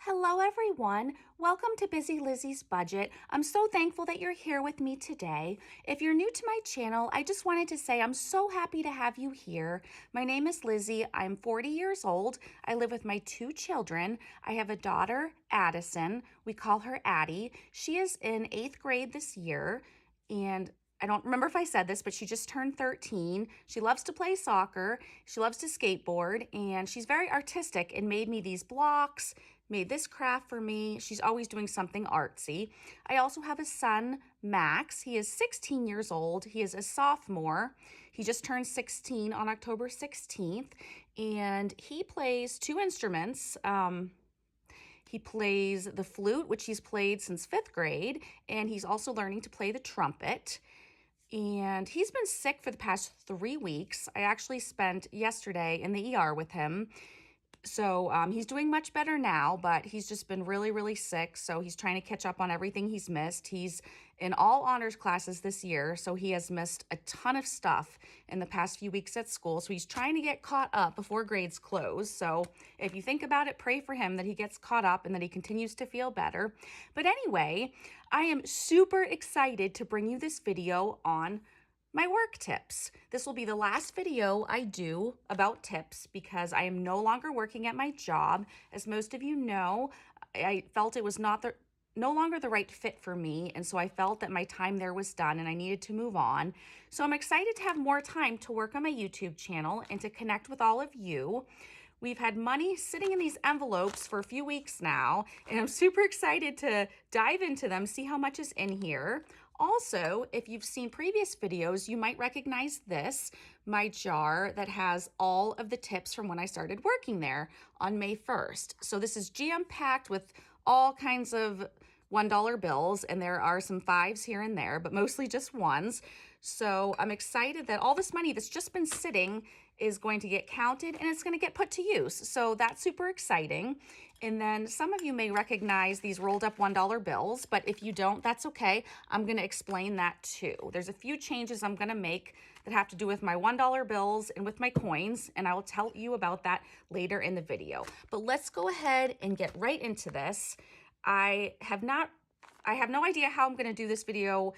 Hello everyone, welcome to Busy Lizzie's Budget. I'm so thankful that you're here with me today. If you're new to my channel, I just wanted to say I'm so happy to have you here. My name is Lizzie, I'm 40 years old, I live with my two children. I have a daughter, Addison, we call her Addie. She is in 8th grade this year, and I don't remember if I said this, but she just turned 13. She loves to play soccer, she loves to skateboard, and she's very artistic and made me these blocks, made this craft for me. She's always doing something artsy. I also have a son, Max. He is 16 years old. He is a sophomore. He just turned 16 on October 16th, and he plays two instruments. He plays the flute, which he's played since 5th grade, and he's also learning to play the trumpet. And he's been sick for the past 3 weeks. I actually spent yesterday in the ER with him. So he's doing much better now, but he's just been really, really sick. So he's trying to catch up on everything he's missed. He's in all honors classes this year, so he has missed a ton of stuff in the past few weeks at school. So he's trying to get caught up before grades close. So if you think about it, pray for him that he gets caught up and that he continues to feel better. But anyway, I am super excited to bring you this video on my work tips. This will be the last video I do about tips because I am no longer working at my job. As most of you know, I felt it was no longer the right fit for me, and so I felt that my time there was done and I needed to move on. So I'm excited to have more time to work on my YouTube channel and to connect with all of you. We've had money sitting in these envelopes for a few weeks now, and I'm super excited to dive into them, see how much is in here. Also, if you've seen previous videos, you might recognize this, my jar that has all of the tips from when I started working there on May 1st. So this is jam-packed with all kinds of $1 bills, and there are some 5s here and there, but mostly just 1s. So I'm excited that all this money that's just been sitting is going to get counted and it's going to get put to use. So that's super exciting. And then some of you may recognize these rolled up $1 bills, but if you don't, that's okay. I'm going to explain that too. There's a few changes I'm going to make that have to do with my $1 bills and with my coins, and I will tell you about that later in the video. But let's go ahead and get right into this. I have no idea how I'm going to do this video,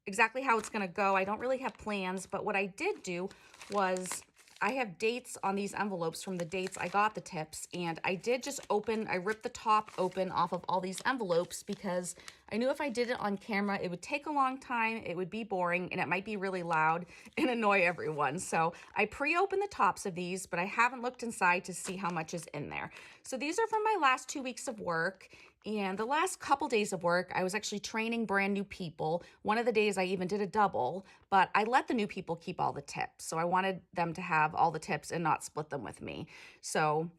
exactly how it's going to go. I don't really have plans, but what I did do was I have dates on these envelopes from the dates I got the tips, and I did just I ripped the top open off of all these envelopes because I knew if I did it on camera, it would take a long time, it would be boring, and it might be really loud and annoy everyone. So I pre-opened the tops of these, but I haven't looked inside to see how much is in there. So these are from my last 2 weeks of work. And the last couple days of work, I was actually training brand new people. One of the days I even did a double, but I let the new people keep all the tips. So I wanted them to have all the tips and not split them with me. So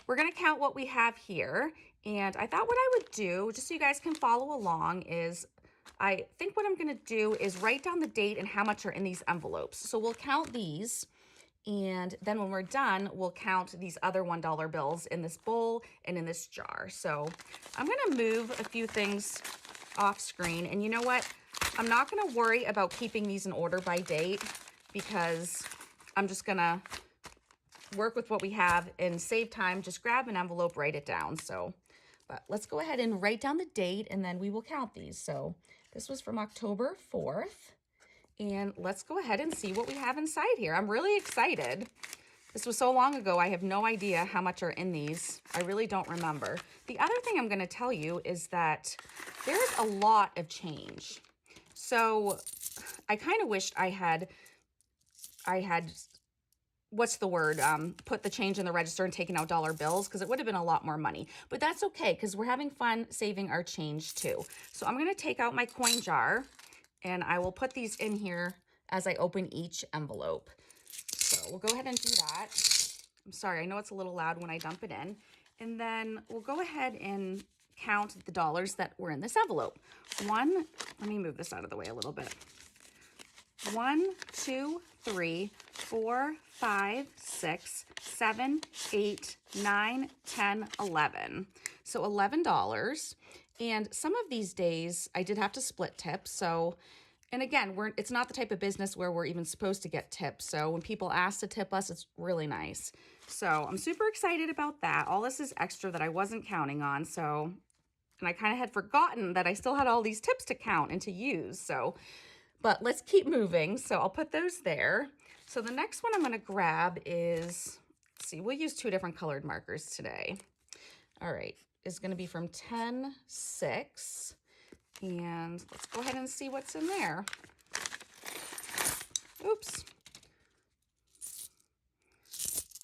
we're going to count what we have here. And I thought what I would do, just so you guys can follow along, is I think what I'm going to do is write down the date and how much are in these envelopes. So we'll count these. And then when we're done, we'll count these other $1 bills in this bowl and in this jar. So I'm going to move a few things off screen. And you know what? I'm not going to worry about keeping these in order by date because I'm just going to work with what we have and save time. Just grab an envelope, write it down. But let's go ahead and write down the date and then we will count these. So this was from October 4th. And let's go ahead and see what we have inside here. I'm really excited. This was so long ago, I have no idea how much are in these. I really don't remember. The other thing I'm going to tell you is that there's a lot of change. So I kind of wished I had, what's the word, put the change in the register and taken out dollar bills, because it would have been a lot more money. But that's okay, because we're having fun saving our change too. So I'm going to take out my coin jar. And I will put these in here as I open each envelope. So we'll go ahead and do that. I'm sorry, I know it's a little loud when I dump it in. And then we'll go ahead and count the dollars that were in this envelope. Let me move this out of the way a little bit. 1, 2, 3, 4, 5, 6, 7, 8, 9, 10, 11. So $11. And some of these days I did have to split tips. So And again, it's not the type of business where we're even supposed to get tips. So when people ask to tip us, it's really nice. So I'm super excited about that. All this is extra that I wasn't counting on. So, and I kind of had forgotten that I still had all these tips to count and to use. So, but let's keep moving. So I'll put those there. So the next one I'm going to grab is, let's see, we'll use 2 different colored markers today. All right, is going to be from 10-6. And let's go ahead and see what's in there. Oops.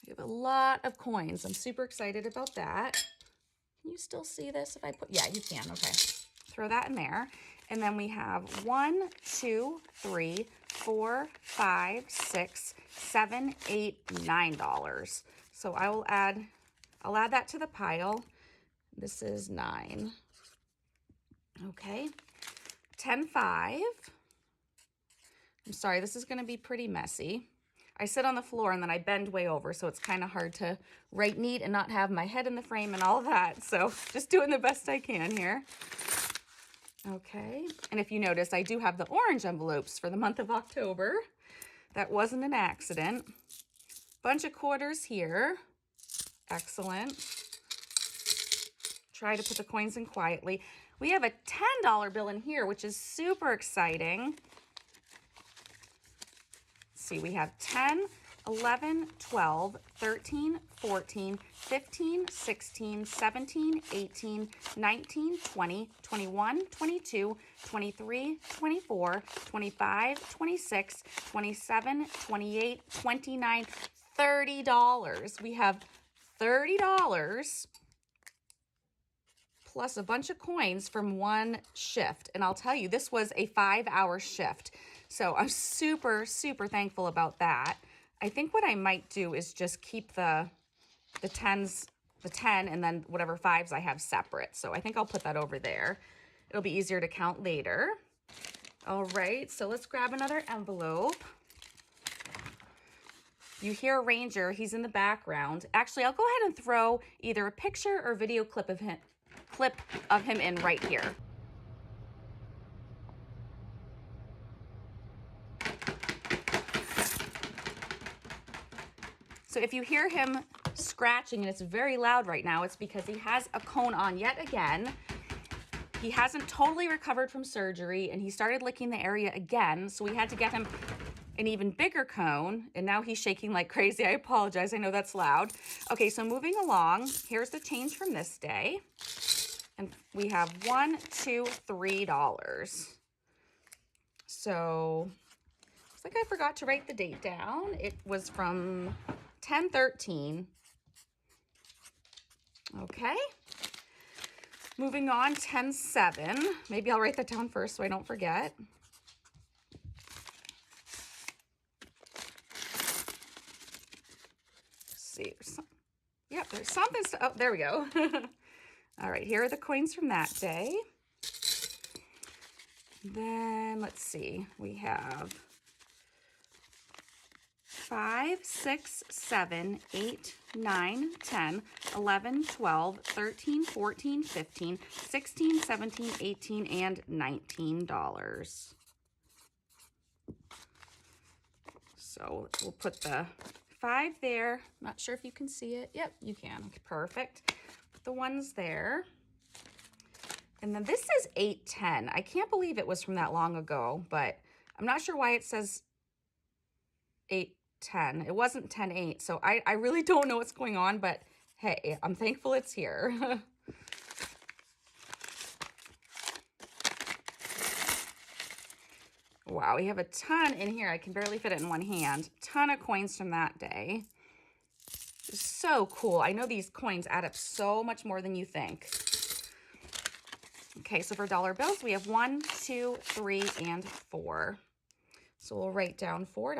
We have a lot of coins. I'm super excited about that. Can you still see this if I put, yeah, you can, okay. Throw that in there. And then we have 1, 2, 3, 4, 5, 6, 7, 8, $9. So I'll add that to the pile. This is 9. Okay. 10-5. I'm sorry, this is going to be pretty messy. I sit on the floor and then I bend way over, so it's kind of hard to write neat and not have my head in the frame and all that. So just doing the best I can here. Okay, and if you notice, I do have the orange envelopes for the month of October. That wasn't an accident. Bunch of quarters here. Excellent. Try to put the coins in quietly. We have a $10 bill in here, which is super exciting. Let's see, we have 10, 11, 12, 13, 14, 15, 16, 17, 18, 19, 20, 21, 22, 23, 24, 25, 26, 27, 28, 29, $30. We have $30 plus a bunch of coins from one shift. And I'll tell you, this was a 5-hour shift. So I'm super, super thankful about that. I think what I might do is just keep the 10 and then whatever 5s I have separate. So I think I'll put that over there. It'll be easier to count later. All right, so let's grab another envelope. You hear Ranger, he's in the background. Actually, I'll go ahead and throw either a picture or video clip of him in right here. So if you hear him scratching and it's very loud right now, it's because he has a cone on yet again. He hasn't totally recovered from surgery and he started licking the area again. So we had to get him an even bigger cone, and now he's shaking like crazy. I apologize, I know that's loud. Okay, so moving along, here's the change from this day. And we have $1, $2, $3. So, looks like I forgot to write the date down. It was from 10/13. Okay. Moving on, 10/7. Maybe I'll write that down first so I don't forget. See, there's something. Oh, there we go. All right, here are the coins from that day. Then let's see, we have 5, 6, 7, 8, 9, 10, 11, 12, 13, 14, 15, 16, 17, 18, and $19. So we'll put the 5 there. Not sure if you can see it. Yep, you can. Okay, perfect. Put the ones there. And then this says 8/10. I can't believe it was from that long ago, but I'm not sure why it says 8/10. It wasn't 10/8, so I really don't know what's going on, but hey, I'm thankful it's here. Wow, we have a ton in here. I can barely fit it in one hand. Ton of coins from that day. So cool. I know these coins add up so much more than you think. Okay, so for dollar bills, we have 1, 2, 3, and 4. So we'll write down $4.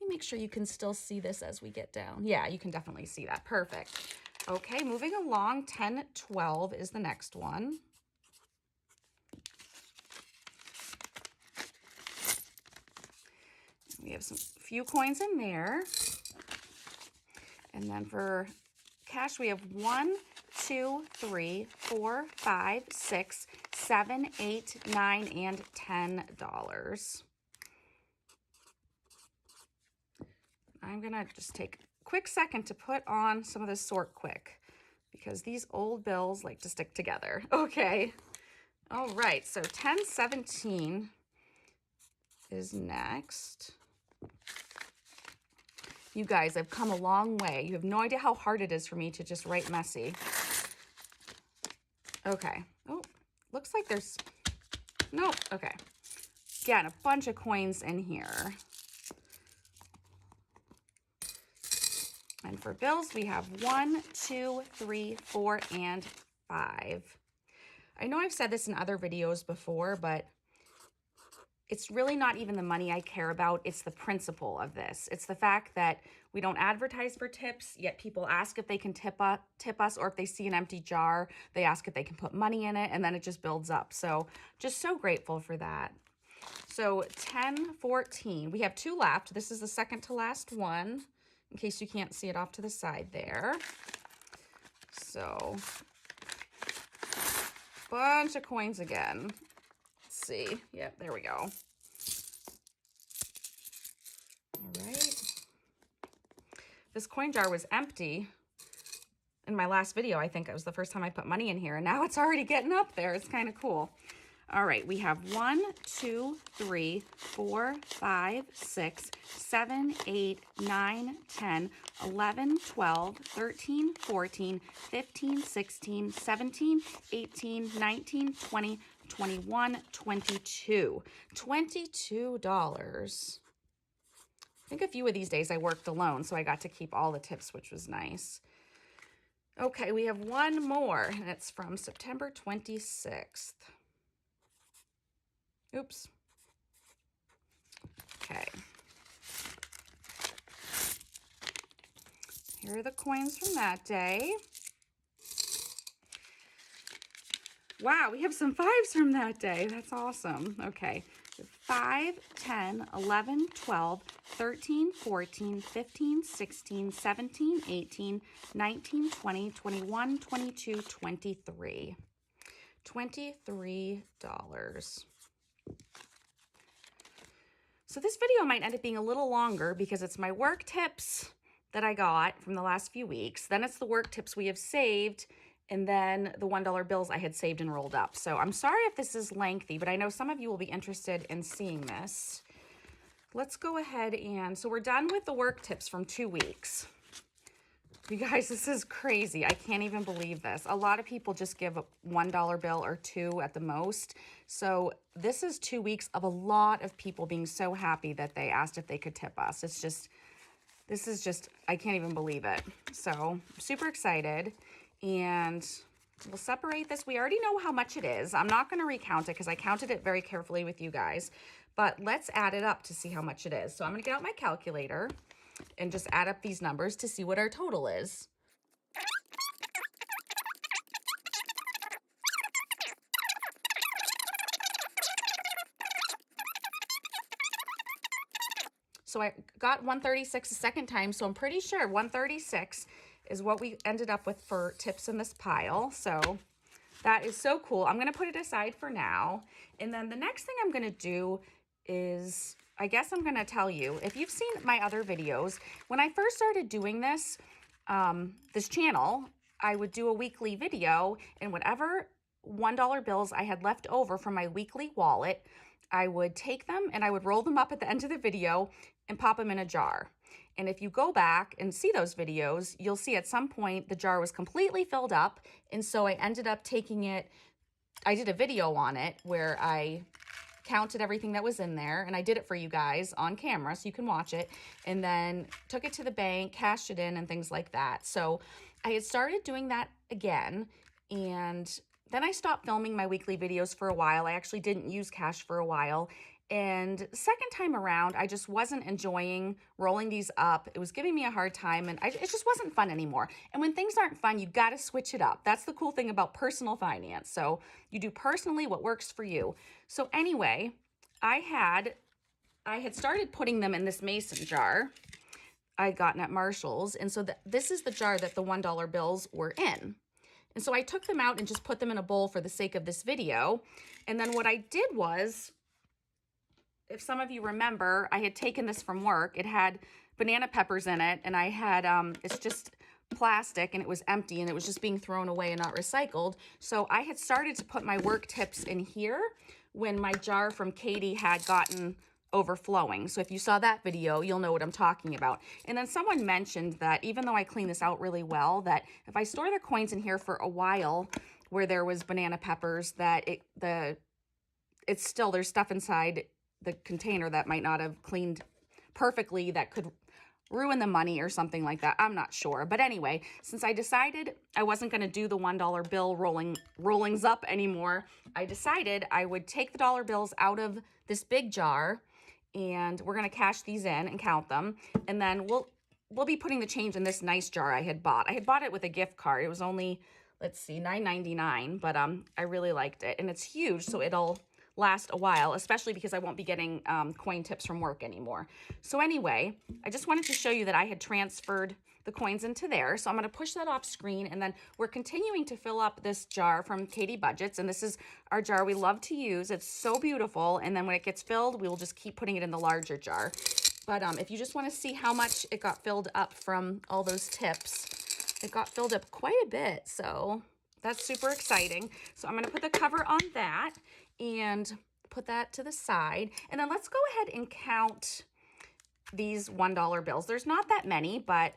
Let me make sure you can still see this as we get down. Yeah, you can definitely see that. Perfect. Okay, moving along, 10/12 is the next one. We have some few coins in there. And then for cash, we have 1, 2, 3, 4, 5, 6, $7, $8, $9, and $10. I'm gonna just take a quick second to put on some of this Sort Quick because these old bills like to stick together. Okay. All right, so 1017 is next. You guys, I've come a long way. You have no idea how hard it is for me to just write messy. Okay. Oh, looks like there's, nope, okay. Again, a bunch of coins in here. And for bills, we have 1, 2, 3, 4, and 5. I know I've said this in other videos before, but it's really not even the money I care about. It's the principle of this. It's the fact that we don't advertise for tips, yet people ask if they can tip us, or if they see an empty jar, they ask if they can put money in it, and then it just builds up. So just so grateful for that. So 1014, we have 2 left. This is the second to last one, in case you can't see it off to the side there. So bunch of coins again. Let's see. Yep, there we go. All right. This coin jar was empty in my last video. I think it was the first time I put money in here, and now it's already getting up there. It's kind of cool. All right, we have 1, 2, 3, 4, 5, 6, 7, 8, 9, 10, 11, 12, 13, 14, 15, 16, 17, 18, 19, 20, 21, 22. $22. I think a few of these days I worked alone, so I got to keep all the tips, which was nice. Okay, we have one more, and it's from September 26th. Oops. Okay. Here are the coins from that day. Wow, we have some 5s from that day. That's awesome. Okay. 5, 10, 11, 12, 13, 14, 15, 16, 17, 18, 19, 20, 21, 22, 23. $23. So this video might end up being a little longer because it's my work tips that I got from the last few weeks. Then it's the work tips we have saved, and then the $1 bills I had saved and rolled up. So I'm sorry if this is lengthy, but I know some of you will be interested in seeing this. Let's go ahead and, so we're done with the work tips from 2 weeks. You guys, this is crazy. I can't even believe this. A lot of people just give a $1 bill or 2 at the most. So this is 2 weeks of a lot of people being so happy that they asked if they could tip us. It's just, this is just, I can't even believe it. So I'm super excited, and we'll separate this. We already know how much it is. I'm not going to recount it because I counted it very carefully with you guys, but let's add it up to see how much it is. So I'm going to get out my calculator and just add up these numbers to see what our total is. So I got 136 a second time, so I'm pretty sure 136 is what we ended up with for tips in this pile. So that is so cool. I'm going to put it aside for now. And then the next thing I'm going to do is, I guess I'm going to tell you, if you've seen my other videos, when I first started doing this, this channel, I would do a weekly video, and whatever $1 bills I had left over from my weekly wallet, I would take them and I would roll them up at the end of the video and pop them in a jar. And if you go back and see those videos, you'll see at some point the jar was completely filled up. And so I ended up taking it, I did a video on it where I counted everything that was in there, and I did it for you guys on camera so you can watch it, and then took it to the bank, cashed it in, and things like that. So I had started doing that again, and then I stopped filming my weekly videos for a while. I actually didn't use cash for a while. And second time around, I just wasn't enjoying rolling these up. It was giving me a hard time, and it just wasn't fun anymore. And when things aren't fun, you got to switch it up. That's the cool thing about personal finance. So you do personally what works for you. So anyway, I had started putting them in this mason jar I'd gotten at Marshall's. And so this is the jar that the $1 bills were in. And so I took them out and just put them in a bowl for the sake of this video. And then what I did was, if some of you remember, I had taken this from work. It had banana peppers in it, and I had, it's just plastic, and it was empty, and it was just being thrown away and not recycled. So I had started to put my work tips in here when my jar from Katie had gotten overflowing. So if you saw that video, you'll know what I'm talking about. And then someone mentioned that even though I clean this out really well, that if I store the coins in here for a while where there was banana peppers, that it's still, there's stuff inside the container that might not have cleaned perfectly that could ruin the money or something like that. I'm not sure. But anyway, since I decided I wasn't going to do the $1 bill rollings up anymore, I decided I would take the dollar bills out of this big jar, and we're going to cash these in and count them. And then we'll be putting the change in this nice jar I had bought. I had bought it with a gift card. It was only, let's see, $9.99, but I really liked it. And it's huge, so it'll last a while, especially because I won't be getting coin tips from work anymore. So anyway, I just wanted to show you that I had transferred the coins into there. So I'm going to push that off screen, and then we're continuing to fill up this jar from Katie Budgets, and this is our jar we love to use. It's so beautiful, and then when it gets filled, we will just keep putting it in the larger jar. But if you just want to see how much it got filled up from all those tips, it got filled up quite a bit, so that's super exciting. So I'm going to put the cover on that and put that to the side. And then let's go ahead and count these $1 bills. There's not that many, but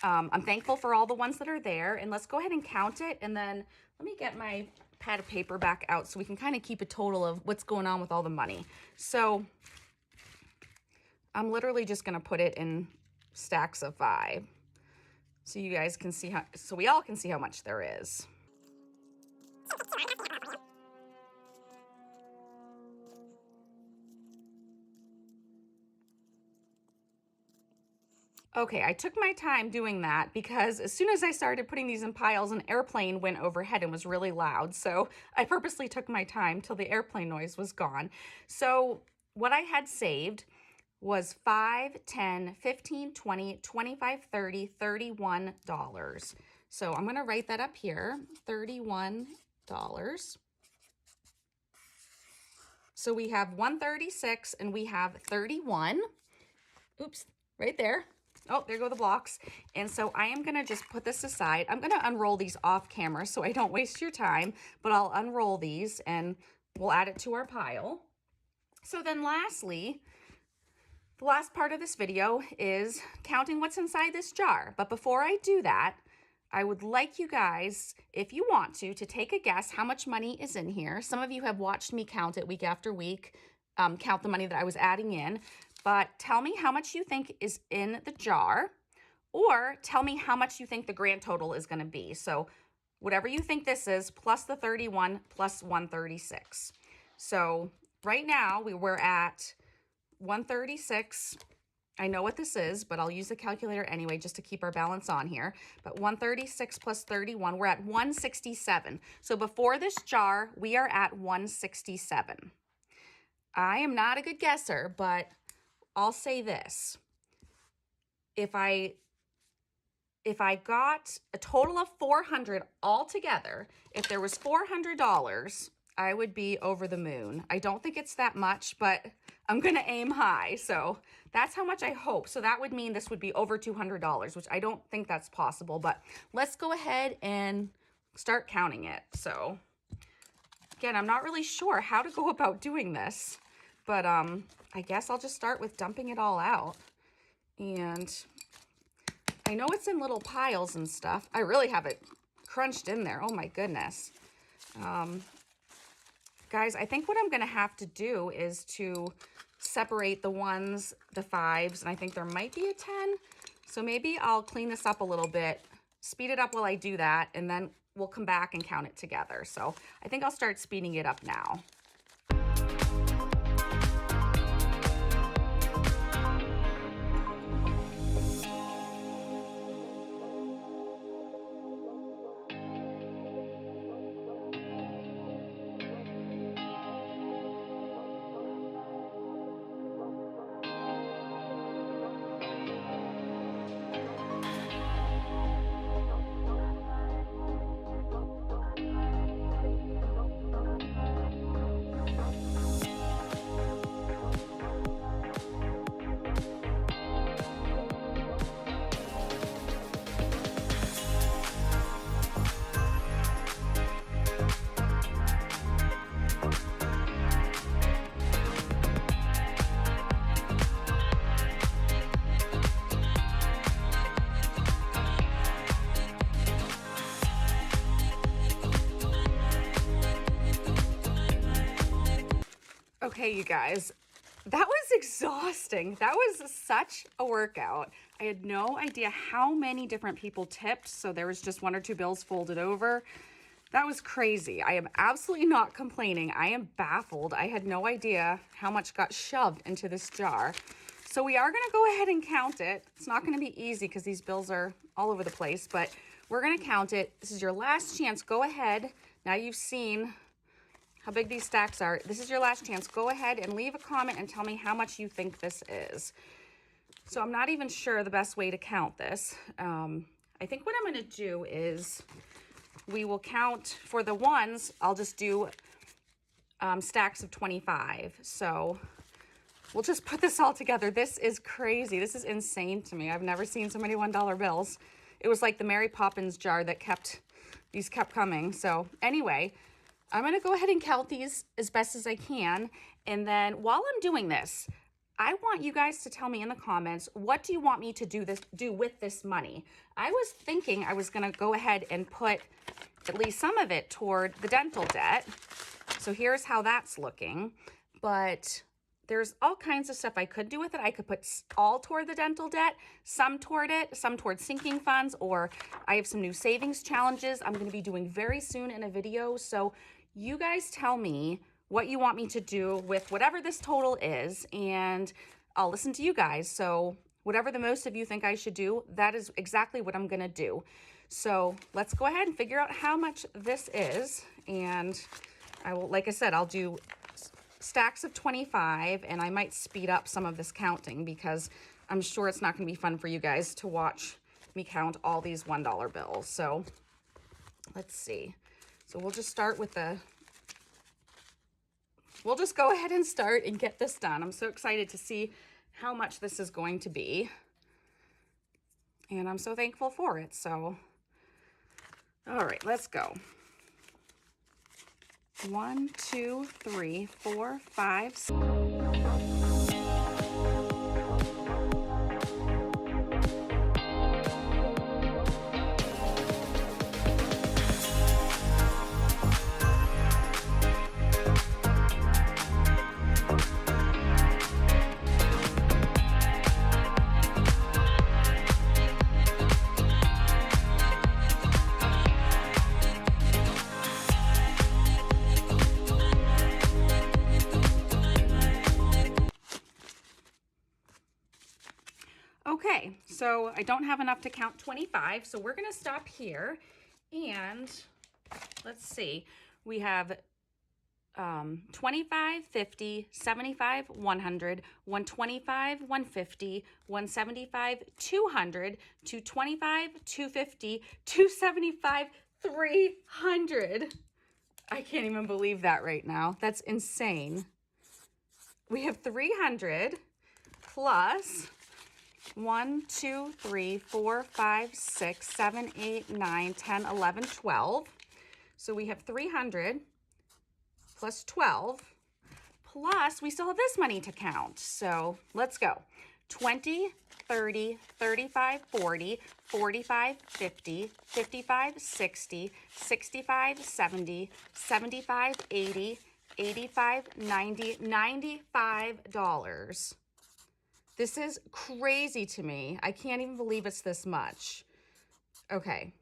I'm thankful for all the ones that are there. And let's go ahead and count it. And then let me get my pad of paper back out so we can kind of keep a total of what's going on with all the money. So I'm literally just going to put it in stacks of 5. So you guys can see so we all can see how much there is. Okay, I took my time doing that because as soon as I started putting these in piles, an airplane went overhead and was really loud. So I purposely took my time till the airplane noise was gone. So what I had saved was $5, $10, $15, $20, $25, $30, $31. So I'm going to write that up here, $31. So we have 136 and we have 31. Oops, right there. Oh, there go the blocks. And so I am going to just put this aside. I'm going to unroll these off camera so I don't waste your time, but I'll unroll these and we'll add it to our pile. So then lastly, the last part of this video is counting what's inside this jar. But before I do that, I would like you guys, if you want to take a guess how much money is in here. Some of you have watched me count it week after week, count the money that I was adding in. But tell me how much you think is in the jar, or tell me how much you think the grand total is going to be. So whatever you think this is, plus the 31, plus 136. So right now we're at 136. I know what this is, but I'll use the calculator anyway just to keep our balance on here. But 136 plus 31, we're at 167. So before this jar, we are at 167. I am not a good guesser, but I'll say this. If I got a total of 400 altogether, if there was $400, I would be over the moon. I don't think it's that much, but I'm going to aim high. So that's how much I hope. So that would mean this would be over $200, which I don't think that's possible, but let's go ahead and start counting it. So again, I'm not really sure how to go about doing this, but I guess I'll just start with dumping it all out. And I know it's in little piles and stuff. I really have it crunched in there. Oh my goodness. Guys, I think what I'm going to have to do is to separate the ones, the 5s, and I think there might be a 10. So maybe I'll clean this up a little bit, speed it up while I do that, and then we'll come back and count it together. So I think I'll start speeding it up now. Okay, you guys, that was exhausting. That was such a workout. I had no idea how many different people tipped, so there was just 1 or 2 bills folded over. That was crazy. I am absolutely not complaining. I am baffled. I had no idea how much got shoved into this jar. So we are gonna go ahead and count it. It's not gonna be easy because these bills are all over the place, but we're gonna count it. This is your last chance. Go ahead. Now you've seen how big these stacks are. This is your last chance. Go ahead and leave a comment and tell me how much you think this is. So I'm not even sure the best way to count this. I think what I'm gonna do is we will count for the ones. I'll just do stacks of 25. So we'll just put this all together. This is crazy. This is insane to me. I've never seen so many $1 bills. It was like the Mary Poppins jar that kept coming. So anyway, I'm gonna go ahead and count these as best as I can. And then while I'm doing this, I want you guys to tell me in the comments, what do you want me to do with this money? I was thinking I was gonna go ahead and put at least some of it toward the dental debt. So here's how that's looking. But there's all kinds of stuff I could do with it. I could put all toward the dental debt, some toward it, some toward sinking funds, or I have some new savings challenges I'm gonna be doing very soon in a video. So you guys tell me what you want me to do with whatever this total is, and I'll listen to you guys. So whatever the most of you think I should do, that is exactly what I'm gonna do. So let's go ahead and figure out how much this is. And I will, like I said, I'll do stacks of 25, and I might speed up some of this counting because I'm sure it's not gonna be fun for you guys to watch me count all these $1 bills. So let's see. So we'll just start with we'll just go ahead and start and get this done. I'm so excited to see how much this is going to be. And I'm so thankful for it. So, all right, let's go. 1, 2, 3, 4, 5, 6. Okay, so I don't have enough to count 25, so we're gonna stop here, and let's see, we have 25, 50, 75, 100, 125, 150, 175, 200, 225, 250, 275, 300. I can't even believe that right now. That's insane. We have 300 plus 1, 2, 3, 4, 5, 6, 7, 8, 9, 10, 11, 12. So we have 300 plus 12, plus we still have this money to count. So let's go. 20, 30, 35, 40, 45, 50, 55, 60, 65, 70, 75, 80, 85, 90, $95. This is crazy to me. I can't even believe it's this much. Okay.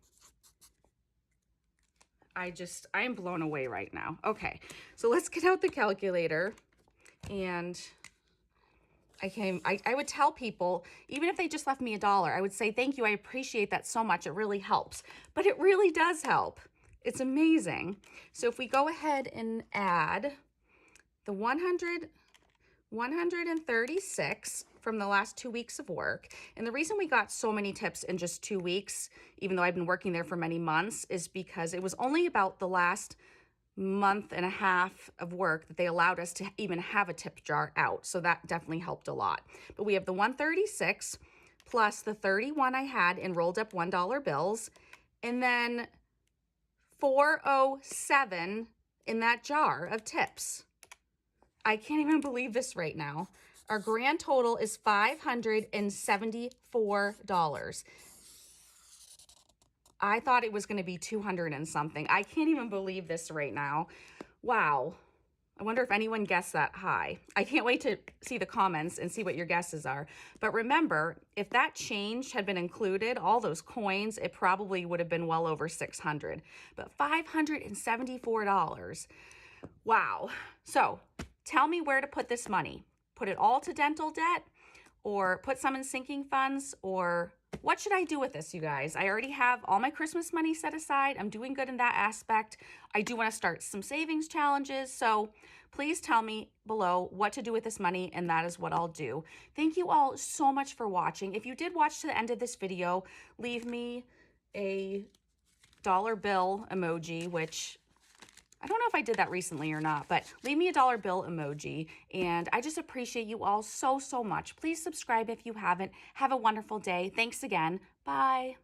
I am blown away right now. Okay, so let's get out the calculator. And I would tell people, even if they just left me $1, I would say, thank you, I appreciate that so much. It really helps. But it really does help. It's amazing. So if we go ahead and add the 136 from the last 2 weeks of work. And the reason we got so many tips in just 2 weeks, even though I've been working there for many months, is because it was only about the last month and a half of work that they allowed us to even have a tip jar out. So that definitely helped a lot. But we have the 136 plus the 31 I had in rolled up $1 bills, and then 407 in that jar of tips. I can't even believe this right now. Our grand total is $574. I thought it was going to be 200 and something. I can't even believe this right now. Wow. I wonder if anyone guessed that high. I can't wait to see the comments and see what your guesses are. But remember, if that change had been included, all those coins, it probably would have been well over 600. But $574. Wow. So tell me where to put this money. Put it all to dental debt, or put some in sinking funds, or what should I do with this, you guys? I already have all my Christmas money set aside. I'm doing good in that aspect. I do want to start some savings challenges. So please tell me below what to do with this money, and that is what I'll do. Thank you all so much for watching. If you did watch to the end of this video, leave me a dollar bill emoji, which I don't know if I did that recently or not, but leave me a dollar bill emoji. And I just appreciate you all so, so much. Please subscribe if you haven't. Have a wonderful day. Thanks again. Bye.